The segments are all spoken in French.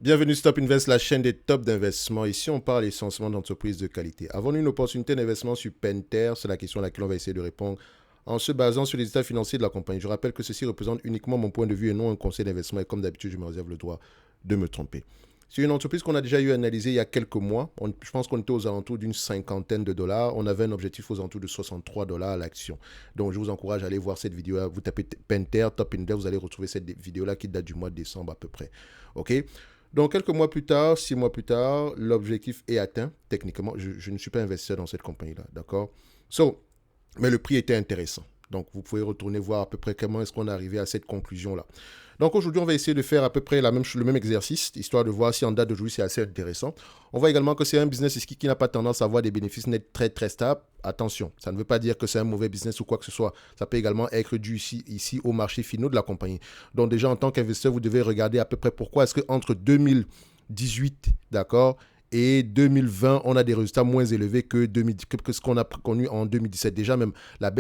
Bienvenue Stop Invest, la chaîne des tops d'investissement. Ici, on parle essentiellement d'entreprises de qualité. Avons-nous une opportunité d'investissement sur Pentair? C'est la question à laquelle on va essayer de répondre en se basant sur les états financiers de la compagnie. Je rappelle que ceci représente uniquement mon point de vue et non un conseil d'investissement. Et comme d'habitude, je me réserve le droit de me tromper. C'est une entreprise qu'on a déjà eu analysée il y a quelques mois. Je pense qu'on était aux alentours d'une cinquantaine de dollars. On avait un objectif aux alentours de 63 dollars à l'action. Donc, je vous encourage à aller voir cette vidéo. Vous tapez Pentair, Top Index, vous allez retrouver cette vidéo-là qui date du mois de décembre à peu près. OK? Donc, quelques mois plus tard, 6 mois plus tard, l'objectif est atteint. Techniquement, je ne suis pas investisseur dans cette compagnie-là, d'accord? Mais le prix était intéressant. Donc, vous pouvez retourner voir à peu près comment est-ce qu'on est arrivé à cette conclusion-là. Donc, aujourd'hui, on va essayer de faire à peu près le même exercice, histoire de voir si en date d'aujourd'hui, c'est assez intéressant. On voit également que c'est un business ici qui n'a pas tendance à avoir des bénéfices nets très, très stables. Attention, ça ne veut pas dire que c'est un mauvais business ou quoi que ce soit. Ça peut également être dû ici au marché finaux de la compagnie. Donc, déjà, en tant qu'investisseur, vous devez regarder à peu près pourquoi est-ce qu'entre 2018, d'accord, et 2020, on a des résultats moins élevés que ce qu'on a connu en 2017. Déjà, même la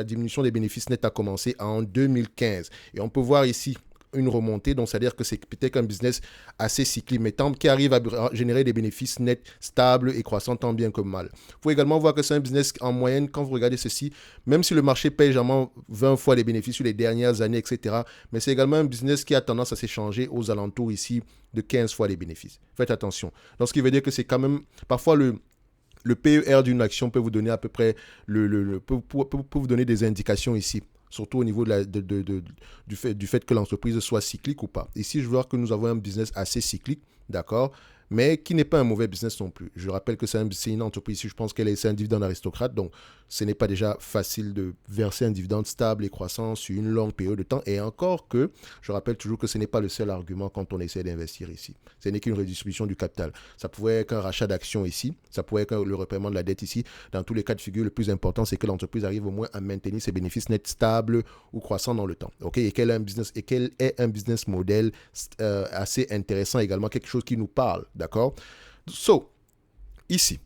diminution des bénéfices nets a commencé en 2015. Et on peut voir ici une remontée, donc c'est-à-dire que c'est peut-être un business assez cyclique, mais qui arrive à générer des bénéfices nets stables et croissants tant bien que mal. Il faut également voir que c'est un business en moyenne, quand vous regardez ceci, même si le marché paye généralement 20 fois les bénéfices sur les dernières années, etc., mais c'est également un business qui a tendance à s'échanger aux alentours ici de 15 fois les bénéfices. Faites attention. Donc, ce qui veut dire que c'est quand même, parfois le PER d'une action peut vous donner à peu près, peut vous donner des indications ici, surtout au niveau du fait que l'entreprise soit cyclique ou pas. Ici, je vois que nous avons un business assez cyclique, d'accord, mais qui n'est pas un mauvais business non plus. Je rappelle que c'est une entreprise, je pense qu'elle est un dividende aristocrate, donc ce n'est pas déjà facile de verser un dividende stable et croissant sur une longue période de temps. Et encore que, je rappelle toujours que ce n'est pas le seul argument quand on essaie d'investir ici. Ce n'est qu'une redistribution du capital. Ça pouvait être un rachat d'actions ici, ça pouvait être le repaiement de la dette ici. Dans tous les cas de figure, le plus important, c'est que l'entreprise arrive au moins à maintenir ses bénéfices nets stables ou croissants dans le temps. Okay? Et qu'elle ait un business model assez intéressant également, quelque chose qui nous parle. D'accord? Ici,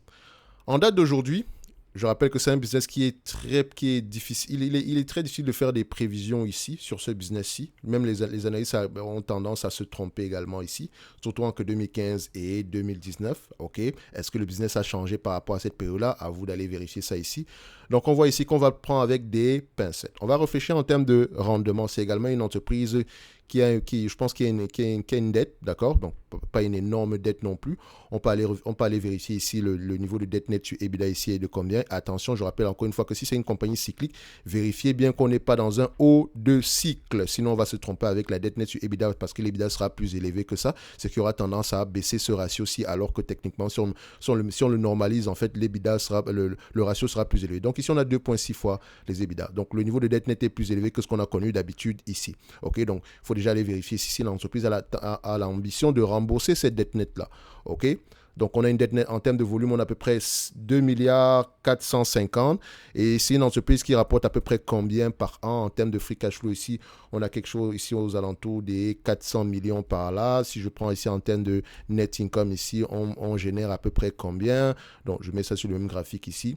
en date d'aujourd'hui, je rappelle que c'est un business qui est difficile. Il est très difficile de faire des prévisions ici, sur ce business-ci. Même les analystes ont tendance à se tromper également ici, surtout entre 2015 et 2019. OK? Est-ce que le business a changé par rapport à cette période-là? À vous d'aller vérifier ça ici. Donc, on voit ici qu'on va le prendre avec des pincettes. On va réfléchir en termes de rendement. C'est également une entreprise je pense qu'il y a une dette, d'accord? Donc, pas une énorme dette non plus. On peut aller vérifier ici le niveau de dette net sur EBITDA ici est de combien. Attention, je rappelle encore une fois que si c'est une compagnie cyclique, vérifiez bien qu'on n'est pas dans un haut de cycle. Sinon, on va se tromper avec la dette net sur EBITDA parce que l'EBITDA sera plus élevé que ça. Ce qui aura tendance à baisser ce ratio-ci, alors que techniquement, si on le normalise, en fait, l'EBITDA le ratio sera plus élevé. Donc ici, on a 2,6 fois les EBITDA. Donc, le niveau de dette net est plus élevé que ce qu'on a connu d'habitude ici. OK, donc il faut déjà aller vérifier si l'entreprise a l'ambition de rembourser cette dette nette-là. OK? Donc, on a une dette nette en termes de volume, on a à peu près 2 milliards 450. Et c'est une entreprise qui rapporte à peu près combien par an en termes de free cash flow ici? On a quelque chose ici aux alentours des 400 millions par là. Si je prends ici en termes de net income ici, on génère à peu près combien? Donc, je mets ça sur le même graphique ici.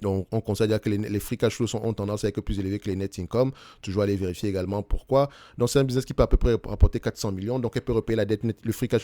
Donc, on considère que les free cash flows ont tendance à être plus élevés que les net income. Toujours aller vérifier également pourquoi. Donc, c'est un business qui peut à peu près rapporter 400 millions. Donc, elle peut repayer la dette net,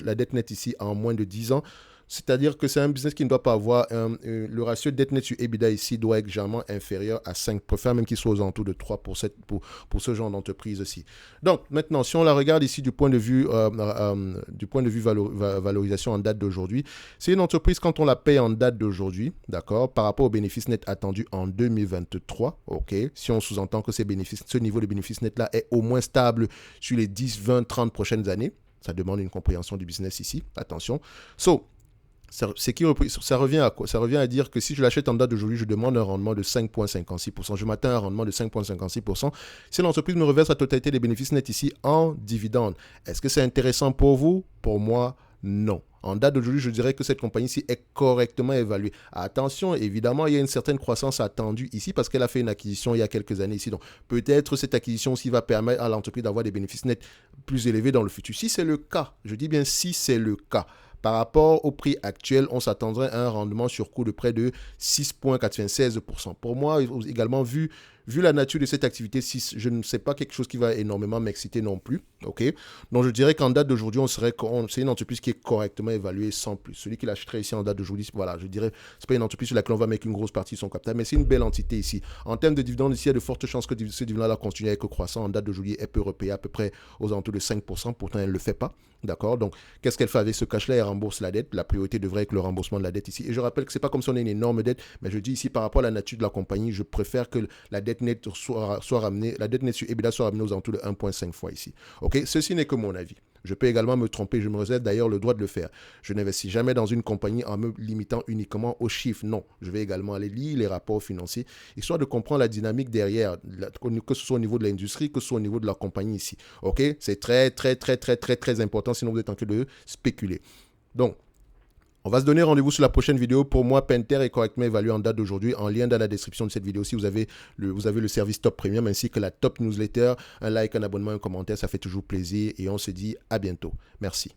la dette net ici en moins de 10 ans. C'est-à-dire que c'est un business qui ne doit pas avoir le ratio dette net sur EBITDA ici doit être généralement inférieur à 5, pour faire même qu'il soit aux alentours de 3 pour ce genre d'entreprise aussi. Donc maintenant, si on la regarde ici du point de vue valorisation en date d'aujourd'hui, c'est une entreprise quand on la paye en date d'aujourd'hui, d'accord, par rapport aux bénéfices nets attendus en 2023, ok, si on sous-entend que ce niveau de bénéfices net là est au moins stable sur les 10, 20, 30 prochaines années, ça demande une compréhension du business ici, attention. Ça revient à quoi? Ça revient à dire que si je l'achète en date d'aujourd'hui, je demande un rendement de 5,56%. Je m'attends à un rendement de 5,56%. Si l'entreprise me reverse la totalité des bénéfices nets ici en dividende, est-ce que c'est intéressant pour vous? Pour moi, non. En date d'aujourd'hui, je dirais que cette compagnie-ci est correctement évaluée. Attention, évidemment, il y a une certaine croissance attendue ici parce qu'elle a fait une acquisition il y a quelques années ici. Donc, peut-être cette acquisition aussi va permettre à l'entreprise d'avoir des bénéfices nets plus élevés dans le futur. Si c'est le cas, je dis bien si c'est le cas, par rapport au prix actuel, on s'attendrait à un rendement sur coût de près de 6,96%. Pour moi, également, vu vu la nature de cette activité, si je ne sais pas quelque chose qui va énormément m'exciter non plus. Ok. Donc je dirais qu'en date d'aujourd'hui, c'est une entreprise qui est correctement évaluée sans plus. Celui qui l'achèterait ici en date d'aujourd'hui, voilà, je dirais, c'est pas une entreprise sur laquelle on va mettre une grosse partie de son capital, mais c'est une belle entité ici. En termes de dividendes, ici, il y a de fortes chances que ce dividende-là continue à être croissant. En date d'aujourd'hui, elle peut repayer à peu près aux alentours de 5%, pourtant elle ne le fait pas. D'accord. Donc, qu'est-ce qu'elle fait avec ce cash-là? Elle rembourse la dette. La priorité devrait être le remboursement de la dette ici. Et je rappelle que ce n'est pas comme si on a une énorme dette, mais je dis ici, par rapport à la nature de la compagnie, je préfère que la dette nette soit ramenée, la dette nette sur EBITDA soit ramenée aux alentours de 1,5 fois ici. Ok. Ceci n'est que mon avis. Je peux également me tromper, je me réserve d'ailleurs le droit de le faire. Je n'investis jamais dans une compagnie en me limitant uniquement aux chiffres. Non, je vais également aller lire les rapports financiers, histoire de comprendre la dynamique derrière, que ce soit au niveau de l'industrie, que ce soit au niveau de la compagnie ici. Ok, c'est très important, sinon vous êtes en train de spéculer. Donc, on va se donner rendez-vous sur la prochaine vidéo. Pour moi, Pentair est correctement évalué en date d'aujourd'hui. En lien dans la description de cette vidéo, si vous avez le service Top Premium ainsi que la Top Newsletter, un like, un abonnement, un commentaire, ça fait toujours plaisir. Et on se dit à bientôt. Merci.